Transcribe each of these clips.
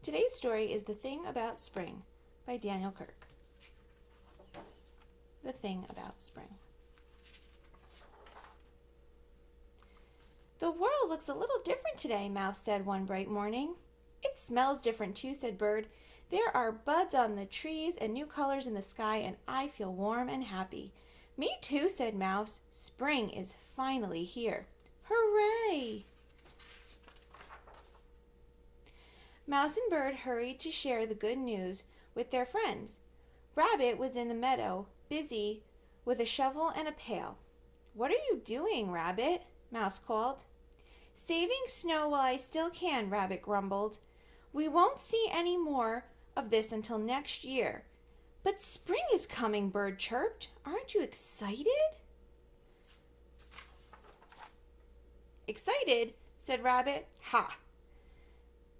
Today's story is The Thing About Spring by Daniel Kirk. The Thing About Spring. The world looks a little different today, Mouse said one bright morning. It smells different too, said Bird. There are buds on the trees and new colors in the sky, and I feel warm and happy. Me too, said Mouse. Spring is finally here. Hooray! Mouse and Bird hurried to share the good news with their friends. Rabbit was in the meadow, busy with a shovel and a pail. What are you doing, Rabbit? Mouse called. Saving snow while I still can, Rabbit grumbled. We won't see any more of this until next year. But spring is coming, Bird chirped. Aren't you excited? Excited, said Rabbit. Ha!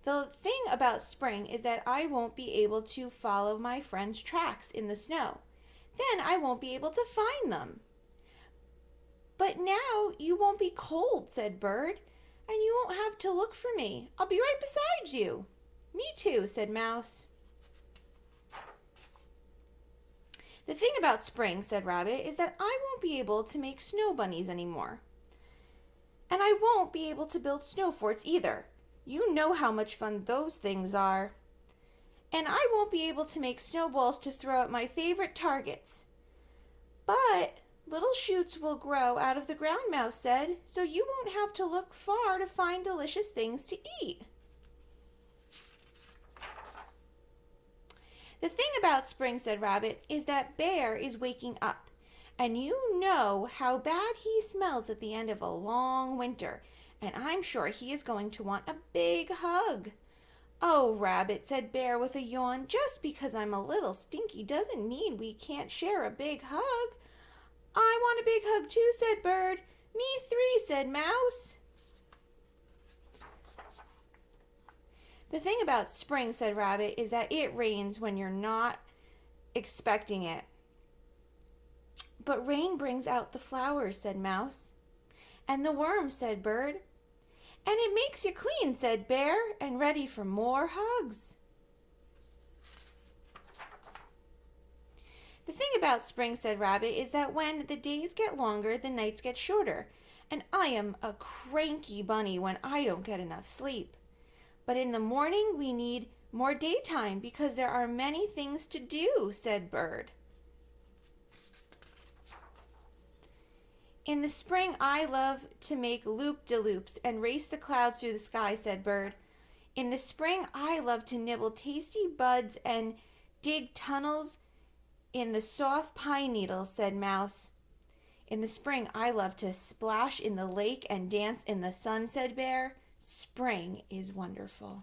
The thing about spring is that I won't be able to follow my friends' tracks in the snow. Then I won't be able to find them. But now you won't be cold, said Bird, and you won't have to look for me. I'll be right beside you. Me too, said Mouse. The thing about spring, said Rabbit, is that I won't be able to make snow bunnies anymore. And I won't be able to build snow forts either. You know how much fun those things are. And I won't be able to make snowballs to throw at my favorite targets. But little shoots will grow out of the ground, Mouse said, so you won't have to look far to find delicious things to eat. The thing about spring, said Rabbit, is that Bear is waking up. And you know how bad he smells at the end of a long winter. And I'm sure he is going to want a big hug. Oh, Rabbit, said Bear with a yawn, just because I'm a little stinky doesn't mean we can't share a big hug. I want a big hug too, said Bird. Me three, said Mouse. The thing about spring, said Rabbit, is that it rains when you're not expecting it. But rain brings out the flowers, said Mouse. And the worms, said Bird. And it makes you clean, said Bear, and ready for more hugs. The thing about spring, said Rabbit, is that when the days get longer, the nights get shorter. And I am a cranky bunny when I don't get enough sleep. But in the morning, we need more daytime because there are many things to do, said Bird. In the spring, I love to make loop-de-loops and race the clouds through the sky, said Bird. In the spring, I love to nibble tasty buds and dig tunnels in the soft pine needles, said Mouse. In the spring, I love to splash in the lake and dance in the sun, said Bear. Spring is wonderful.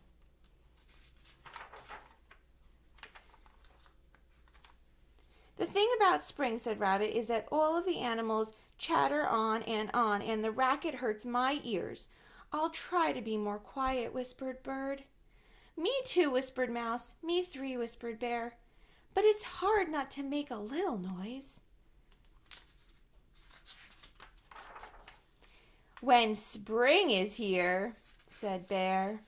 The thing about spring, said Rabbit, is that all of the animals chatter on, and the racket hurts my ears. I'll try to be more quiet, whispered Bird. Me too, whispered Mouse. Me three, whispered Bear. But it's hard not to make a little noise. When spring is here, said Bear.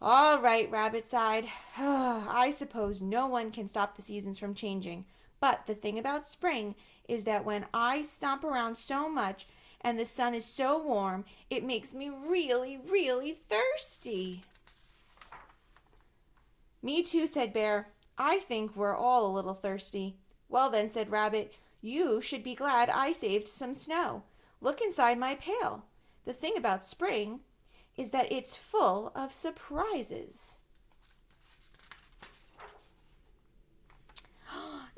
All right, Rabbit sighed. I suppose no one can stop the seasons from changing. But the thing about spring is that when I stomp around so much and the sun is so warm, it makes me really, really thirsty. Me too, said Bear. I think we're all a little thirsty. Well then, said Rabbit, you should be glad I saved some snow. Look inside my pail. The thing about spring is that it's full of surprises.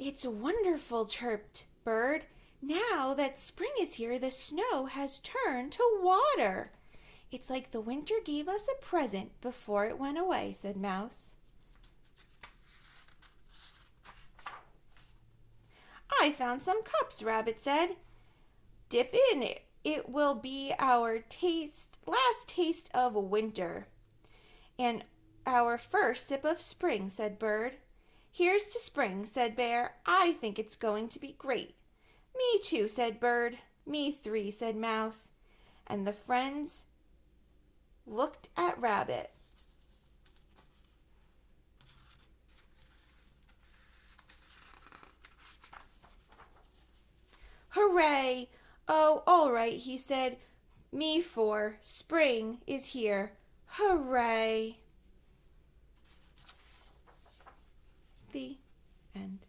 It's wonderful, chirped Bird. Now that spring is here, the snow has turned to water. It's like the winter gave us a present before it went away, said Mouse. I found some cups, Rabbit said. Dip in. It will be our last taste of winter. And our first sip of spring, said Bird. Here's to spring, said Bear. I think it's going to be great. Me too, said Bird. Me three, said Mouse. And the friends looked at that rabbit. Hooray! Oh, all right, he said. Me for spring is here. Hooray! The end.